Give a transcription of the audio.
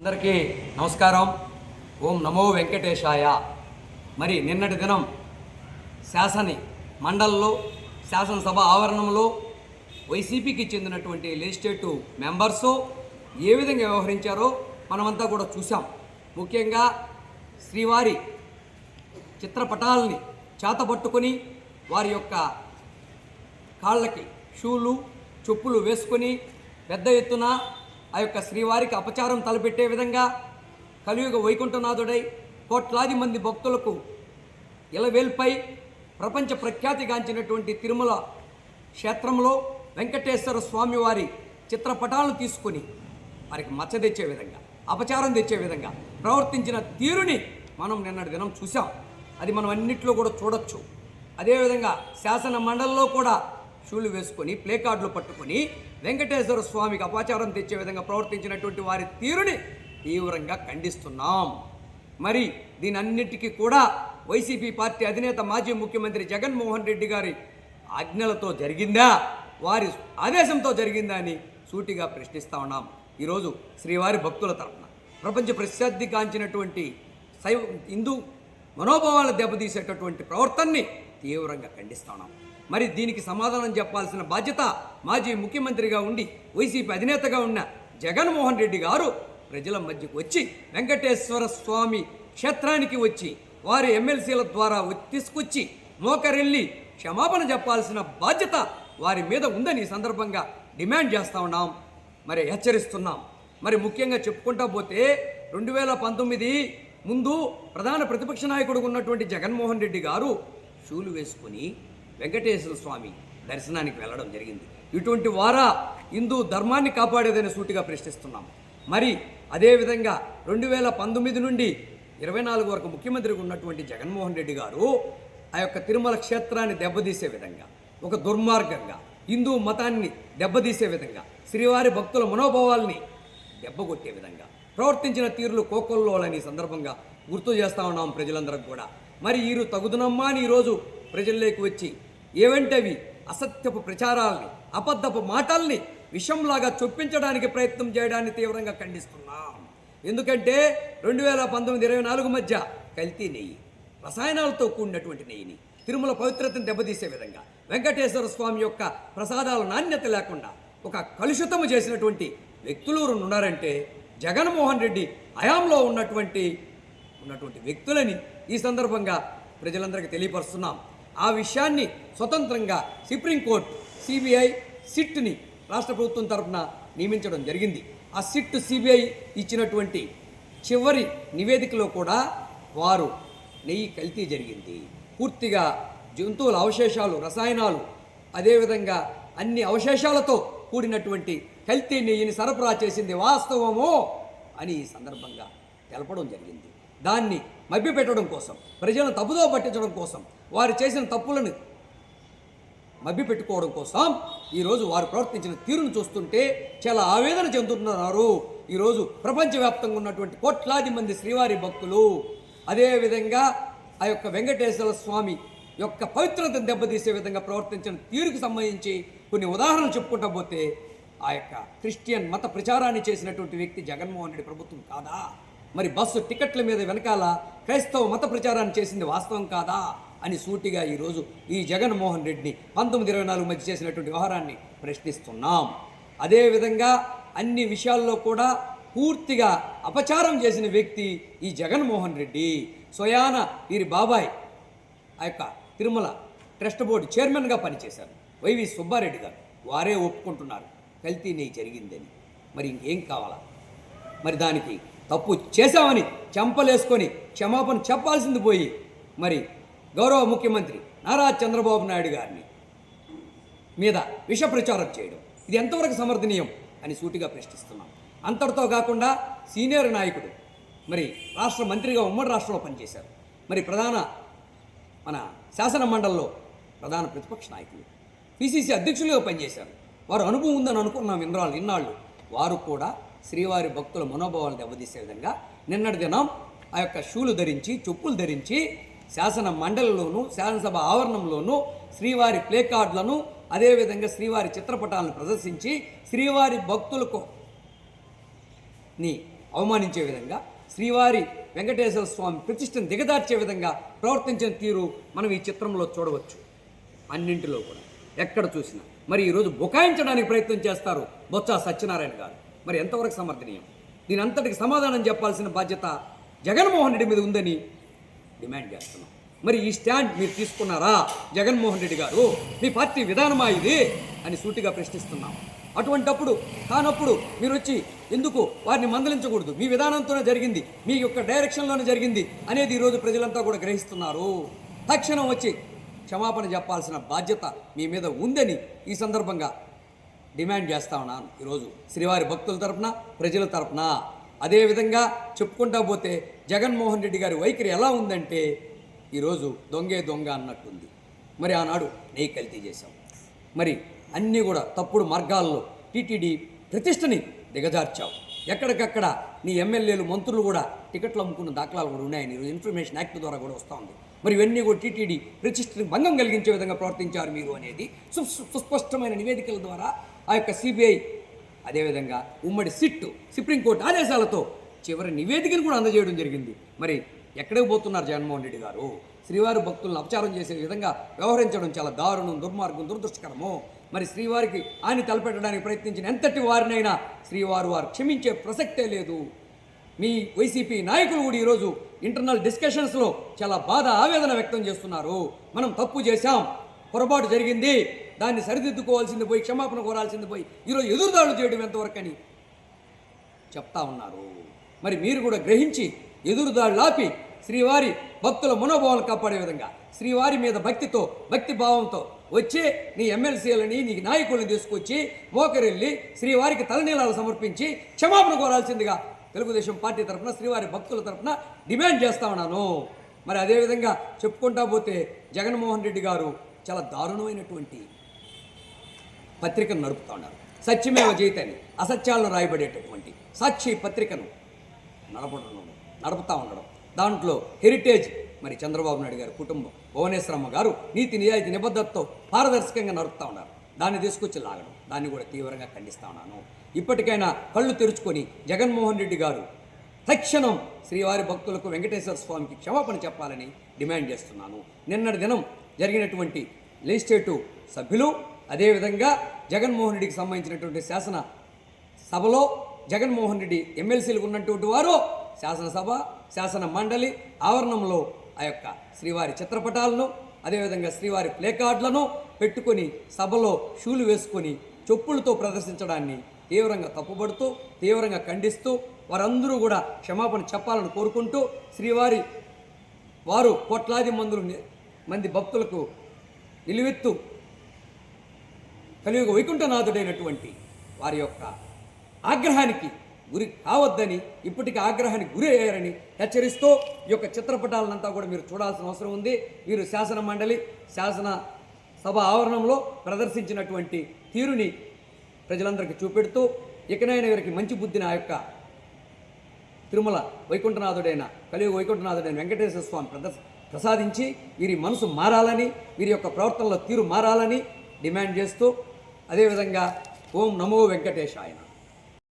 అందరికీ నమస్కారం. ఓం నమో వెంకటేశాయ. మరి నిన్నటి దినం మండలిలో శాసనసభ ఆవరణంలో వైసీపీకి చెందినటువంటి లెజిస్లేటివ్ మెంబర్సు ఏ విధంగా వ్యవహరించారో మనమంతా కూడా చూసాం. ముఖ్యంగా శ్రీవారి చిత్రపటాలని చేతపట్టుకొని వారి యొక్క కాళ్ళకి షూలు చెప్పులు వేసుకొని పెద్ద ఎత్తున ఆ యొక్క శ్రీవారికి అపచారం తలపెట్టే విధంగా కలియుగ వైకుంఠనాథుడై కోట్లాది మంది భక్తులకు ఇలవేల్పై ప్రపంచ ప్రఖ్యాతిగాంచినటువంటి తిరుమల క్షేత్రంలో వెంకటేశ్వర స్వామి వారి చిత్రపటాలను తీసుకుని వారికి మచ్చ తెచ్చే విధంగా అపచారం తెచ్చే విధంగా ప్రవర్తించిన తీరుని మనం నిన్నటి దినం చూసాం. అది మనం అన్నింటిలో కూడా చూడొచ్చు. అదేవిధంగా శాసన మండలిలో కూడా షూలు వేసుకొని ప్లే కార్డులు పట్టుకొని వెంకటేశ్వర స్వామికి అపచారం తెచ్చే విధంగా ప్రవర్తించినటువంటి వారి తీరుని తీవ్రంగా ఖండిస్తున్నాం. మరి దీని అన్నిటికీ కూడా వైసీపీ పార్టీ అధినేత మాజీ ముఖ్యమంత్రి జగన్మోహన్ రెడ్డి గారి ఆజ్ఞలతో జరిగిందా, వారి ఆదేశంతో జరిగిందా అని సూటిగా ప్రశ్నిస్తూ ఉన్నాం. ఈరోజు శ్రీవారి భక్తుల తరఫున ప్రపంచ ప్రసిద్ధిగాంచినటువంటి హిందూ మనోభావాలను దెబ్బతీసేటటువంటి ప్రవర్తనని తీవ్రంగా ఖండిస్తూ ఉన్నాం. మరి దీనికి సమాధానం చెప్పాల్సిన బాధ్యత మాజీ ముఖ్యమంత్రిగా ఉండి వైసీపీ అధినేతగా ఉన్న జగన్మోహన్ రెడ్డి గారు ప్రజల మధ్యకు వచ్చి వెంకటేశ్వర స్వామి క్షేత్రానికి వచ్చి వారి ఎమ్మెల్సీల ద్వారా తీసుకొచ్చి మోకరెళ్ళి క్షమాపణ చెప్పాల్సిన బాధ్యత వారి మీద ఉందని ఈ సందర్భంగా డిమాండ్ చేస్తూ ఉన్నాం, మరి హెచ్చరిస్తున్నాం. మరి ముఖ్యంగా చెప్పుకుంటా పోతే 2019 ముందు ప్రధాన ప్రతిపక్ష నాయకుడు ఉన్నటువంటి జగన్మోహన్ రెడ్డి గారు షూలు వేసుకొని వెంకటేశ్వర స్వామి దర్శనానికి వెళ్ళడం జరిగింది. ఇటువంటి వారా హిందూ ధర్మాన్ని కాపాడేదని సూటిగా ప్రశ్నిస్తున్నాం. మరి అదేవిధంగా 2019 నుండి 24 వరకు ముఖ్యమంత్రిగా ఉన్నటువంటి జగన్మోహన్ రెడ్డి గారు ఆ యొక్క తిరుమల క్షేత్రాన్ని దెబ్బతీసే విధంగా, ఒక దుర్మార్గంగా హిందూ మతాన్ని దెబ్బతీసే విధంగా, శ్రీవారి భక్తుల మనోభావాల్ని దెబ్బకొట్టే విధంగా ప్రవర్తించిన తీరులు కోకొల్లోలని సందర్భంగా గుర్తు చేస్తూ ఉన్నాం ప్రజలందరికీ కూడా. మరి వీరు తగుదునమ్మా అని ఈరోజు ప్రజల్లోకి వచ్చి ఏవంటవి అసత్యపు ప్రచారాల్ని, అబద్ధపు మాటల్ని విషంలాగా చొప్పించడానికి ప్రయత్నం చేయడాన్ని తీవ్రంగా ఖండిస్తున్నాం. ఎందుకంటే 2019-24 మధ్య కల్తీ నెయ్యి, రసాయనాలతో కూడినటువంటి నెయ్యిని తిరుమల పవిత్రతను దెబ్బతీసే విధంగా, వెంకటేశ్వర స్వామి యొక్క ప్రసాదాల నాణ్యత లేకుండా ఒక కలుషితము చేసినటువంటి వ్యక్తులు ఉన్నారంటే జగన్మోహన్ రెడ్డి హయాంలో ఉన్నటువంటి వ్యక్తులని ఈ సందర్భంగా ప్రజలందరికీ తెలియపరుస్తున్నాం. ఆ విషయాన్ని స్వతంత్రంగా సుప్రీంకోర్టు సిబిఐ సిట్ని రాష్ట్ర ప్రభుత్వం తరఫున నియమించడం జరిగింది. ఆ సిట్ సిబిఐ ఇచ్చినటువంటి చివరి నివేదికలో కూడా వారు నెయ్యి కల్తీ జరిగింది, పూర్తిగా జంతువుల అవశేషాలు, రసాయనాలు, అదేవిధంగా అన్ని అవశేషాలతో కూడినటువంటి కల్తీ నెయ్యిని సరఫరా చేసింది వాస్తవమో అని ఈ సందర్భంగా తెలపడం జరిగింది. దాన్ని మభ్యపెట్టడం కోసం, ప్రజలను తప్పుదో పట్టించడం కోసం, వారు చేసిన తప్పులను మభ్యపెట్టుకోవడం కోసం ఈరోజు వారు ప్రవర్తించిన తీరును చూస్తుంటే చాలా ఆవేదన చెందుతున్నారు. ఈరోజు ప్రపంచవ్యాప్తంగా ఉన్నటువంటి కోట్లాది మంది శ్రీవారి భక్తులు, అదేవిధంగా ఆ యొక్క వెంకటేశ్వర స్వామి యొక్క పవిత్రతను దెబ్బతీసే విధంగా ప్రవర్తించిన తీరుకు సంబంధించి కొన్ని ఉదాహరణలు చెప్పుకుంటా పోతే ఆ యొక్క క్రిస్టియన్ మత ప్రచారాన్ని చేసినటువంటి వ్యక్తి జగన్మోహన్ రెడ్డి ప్రభుత్వం కాదా? మరి బస్సు టికెట్ల మీద వెనకాల క్రైస్తవ మత ప్రచారాన్ని చేసింది వాస్తవం కాదా అని సూటిగా ఈరోజు ఈ జగన్మోహన్ రెడ్డిని 19-24 మధ్య చేసినటువంటి వ్యవహారాన్ని ప్రశ్నిస్తున్నాం. అదేవిధంగా అన్ని విషయాల్లో కూడా పూర్తిగా అపచారం చేసిన వ్యక్తి ఈ జగన్మోహన్ రెడ్డి. స్వయాన వీరి బాబాయ్ ఆ యొక్క తిరుమల ట్రస్ట్ బోర్డు చైర్మన్గా పనిచేశారు వైవి సుబ్బారెడ్డి గారు. వారే ఒప్పుకుంటున్నారు కల్తీ నెయ్యి జరిగిందని. మరి ఇంకేం కావాలా? మరి దానికి తప్పు చేశామని చెంపలేసుకొని క్షమాపణ చెప్పాల్సింది పోయి మరి గౌరవ ముఖ్యమంత్రి నారా చంద్రబాబు నాయుడు గారిని మీద విష ప్రచారం చేయడం ఇది ఎంతవరకు సమర్థనీయం అని సూటిగా ప్రశ్నిస్తున్నాం. అంతటితో కాకుండా సీనియర్ నాయకుడు, మరి రాష్ట్ర మంత్రిగా ఉమ్మడి రాష్ట్రంలో పనిచేశారు, మరి మన శాసన మండలిలో ప్రధాన ప్రతిపక్ష నాయకులు, పిసిసి అధ్యక్షులుగా పనిచేశారు. వారు అనుభవం ఉందని అనుకున్నాం ఇన్నాళ్ళు. వారు కూడా శ్రీవారి భక్తుల మనోభావాలు దెబ్బతీసే విధంగా నిన్నటి దినం ఆ యొక్క షూలు ధరించి, చెప్పులు ధరించి శాసన మండలిలోనూ శాసనసభ ఆవరణంలోనూ శ్రీవారి ప్లే కార్డులను, అదేవిధంగా శ్రీవారి చిత్రపటాలను ప్రదర్శించి శ్రీవారి భక్తులకు ని అవమానించే విధంగా శ్రీవారి వెంకటేశ్వర స్వామి ప్రతిష్టను దిగదార్చే విధంగా ప్రవర్తించిన తీరు మనం ఈ చిత్రంలో చూడవచ్చు. అన్నింటిలో కూడా ఎక్కడ చూసినా మరి ఈరోజు బుకాయించడానికి ప్రయత్నం చేస్తారు బొత్స సత్యనారాయణ గారు. మరి ఎంతవరకు సమర్థనీయం? దీని అంతటికి సమాధానం చెప్పాల్సిన బాధ్యత జగన్మోహన్ రెడ్డి మీద ఉందని డిమాండ్ చేస్తున్నాం. మరి ఈ స్టాండ్ మీరు తీసుకున్నారా జగన్మోహన్ రెడ్డి గారు? మీ పార్టీ విధానమా ఇది అని సూటిగా ప్రశ్నిస్తున్నాం. అటువంటప్పుడు కానప్పుడు మీరు వచ్చి ఎందుకు వారిని మందలించకూడదు? మీ విధానంతోనే జరిగింది, మీ యొక్క డైరెక్షన్లోనే జరిగింది అనేది ఈరోజు ప్రజలంతా కూడా గ్రహిస్తున్నారు. తక్షణం వచ్చి క్షమాపణ చెప్పాల్సిన బాధ్యత మీ మీద ఉందని ఈ సందర్భంగా డిమాండ్ చేస్తా ఉన్నాను ఈరోజు శ్రీవారి భక్తుల తరపున, ప్రజల తరపున. అదేవిధంగా చెప్పుకుంటా పోతే జగన్మోహన్ రెడ్డి గారి వైఖరి ఎలా ఉందంటే ఈరోజు దొంగే దొంగ అన్నట్టుంది. మరి ఆనాడు నెయ్యి కల్తీ చేశాం, మరి అన్నీ కూడా తప్పుడు మార్గాల్లో టీటీడీ ప్రతిష్టని దిగజార్చావు. ఎక్కడికక్కడ నీ ఎమ్మెల్యేలు మంత్రులు కూడా టికెట్లు అమ్ముకున్న దాఖలాలు కూడా ఉన్నాయని ఈరోజు ఇన్ఫర్మేషన్ యాక్ట్ ద్వారా కూడా వస్తూ ఉంది. మరి ఇవన్నీ కూడా టీటీడీ ప్రతిష్టని భంగం కలిగించే విధంగా ప్రవర్తించారు మీరు అనేది సుస్పష్టమైన నివేదికల ద్వారా ఆ యొక్క సిబిఐ, అదేవిధంగా ఉమ్మడి సిట్టు, సుప్రీంకోర్టు ఆదేశాలతో చివరి నివేదికను కూడా అందజేయడం జరిగింది. మరి ఎక్కడికి పోతున్నారు జగన్మోహన్ రెడ్డి గారు? శ్రీవారి భక్తులను అపచారం చేసే విధంగా వ్యవహరించడం చాలా దారుణం, దుర్మార్గం, దురదృష్టకరము. మరి శ్రీవారికి ఆయన తలపెట్టడానికి ప్రయత్నించిన ఎంతటి వారినైనా శ్రీవారు వారు క్షమించే ప్రసక్తే లేదు. మీ వైసీపీ నాయకులు కూడా ఈరోజు ఇంటర్నల్ డిస్కషన్స్లో చాలా బాధ, ఆవేదన వ్యక్తం చేస్తున్నారు. మనం తప్పు చేశాం, పొరపాటు జరిగింది, దాన్ని సరిదిద్దుకోవాల్సింది పోయి, క్షమాపణ కోరాల్సింది పోయి ఈరోజు ఎదురుదాడులు చేయడం ఎంతవరకు అని చెప్తా ఉన్నారు. మరి మీరు కూడా గ్రహించి ఎదురుదాడులు ఆపి శ్రీవారి భక్తుల మనోభావాలు కాపాడే విధంగా శ్రీవారి మీద భక్తితో, భక్తి భావంతో వచ్చి నీ ఎమ్మెల్సీలని, నీ నాయకులను తీసుకొచ్చి మోకరెళ్ళి శ్రీవారికి తలనీలాలు సమర్పించి క్షమాపణ కోరాల్సిందిగా తెలుగుదేశం పార్టీ తరఫున, శ్రీవారి భక్తుల తరఫున డిమాండ్ చేస్తా ఉన్నాను. మరి అదేవిధంగా చెప్పుకుంటా పోతే జగన్మోహన్ రెడ్డి గారు చాలా దారుణమైనటువంటి పత్రికను నడుపుతా ఉన్నారు. సత్యమేవ జయతని అసత్యాలను రాయబడేటటువంటి సాక్షి పత్రికను నడుపుతా ఉండడం, దాంట్లో హెరిటేజ్ మరి చంద్రబాబు నాయుడు గారి కుటుంబం, భువనేశ్వరమ్మ గారు నీతి నిజాయితీ నిబద్ధతతో పారదర్శకంగా నడుపుతా ఉన్నారు. దాన్ని తీసుకొచ్చి లాగడం, దాన్ని కూడా తీవ్రంగా ఖండిస్తా ఉన్నాను. ఇప్పటికైనా కళ్ళు తెరుచుకొని జగన్మోహన్ రెడ్డి గారు తక్షణం శ్రీవారి భక్తులకు, వెంకటేశ్వర స్వామికి క్షమాపణ చెప్పాలని డిమాండ్ చేస్తున్నాను. నిన్నటి దినం జరిగినటువంటి లెజిస్లేటివ్ సభ్యులు, అదేవిధంగా జగన్మోహన్ రెడ్డికి సంబంధించినటువంటి శాసన సభలో జగన్మోహన్ రెడ్డి ఎమ్మెల్సీలకు ఉన్నటువంటి వారు శాసనసభ, శాసన మండలి ఆవరణంలో ఆ యొక్క శ్రీవారి చిత్రపటాలను, అదేవిధంగా శ్రీవారి ప్లేకార్డులను పెట్టుకొని సభలో షూలు వేసుకొని చెప్పులతో ప్రదర్శించడాన్ని తీవ్రంగా తప్పుపడుతూ, తీవ్రంగా ఖండిస్తూ వారందరూ కూడా క్షమాపణ చెప్పాలని కోరుకుంటూ, శ్రీవారి వారు కోట్లాది మంది భక్తులకు నిలువెత్తు కలియుగ వైకుంఠనాథుడైనటువంటి వారి యొక్క ఆగ్రహానికి గురి కావద్దని, ఇప్పటికీ ఆగ్రహానికి గురి అయ్యారని హెచ్చరిస్తూ ఈ యొక్క చిత్రపటాలనంతా కూడా మీరు చూడాల్సిన అవసరం ఉంది. వీరు శాసన మండలి, శాసన సభ ఆవరణంలో ప్రదర్శించినటువంటి తీరుని ప్రజలందరికీ చూపెడుతూ, ఇకనైనా వీరికి మంచి బుద్ధిని ఆ యొక్క తిరుమల వైకుంఠనాథుడైన, కలియుగ వైకుంఠనాథుడైన వెంకటేశ్వర స్వామి ప్రసాదించి వీరి మనసు మారాలని, వీరి యొక్క ప్రవర్తనలో తీరు మారాలని డిమాండ్ చేస్తూ, అదేవిధంగా ఓం నమో వెంకటేశాయ.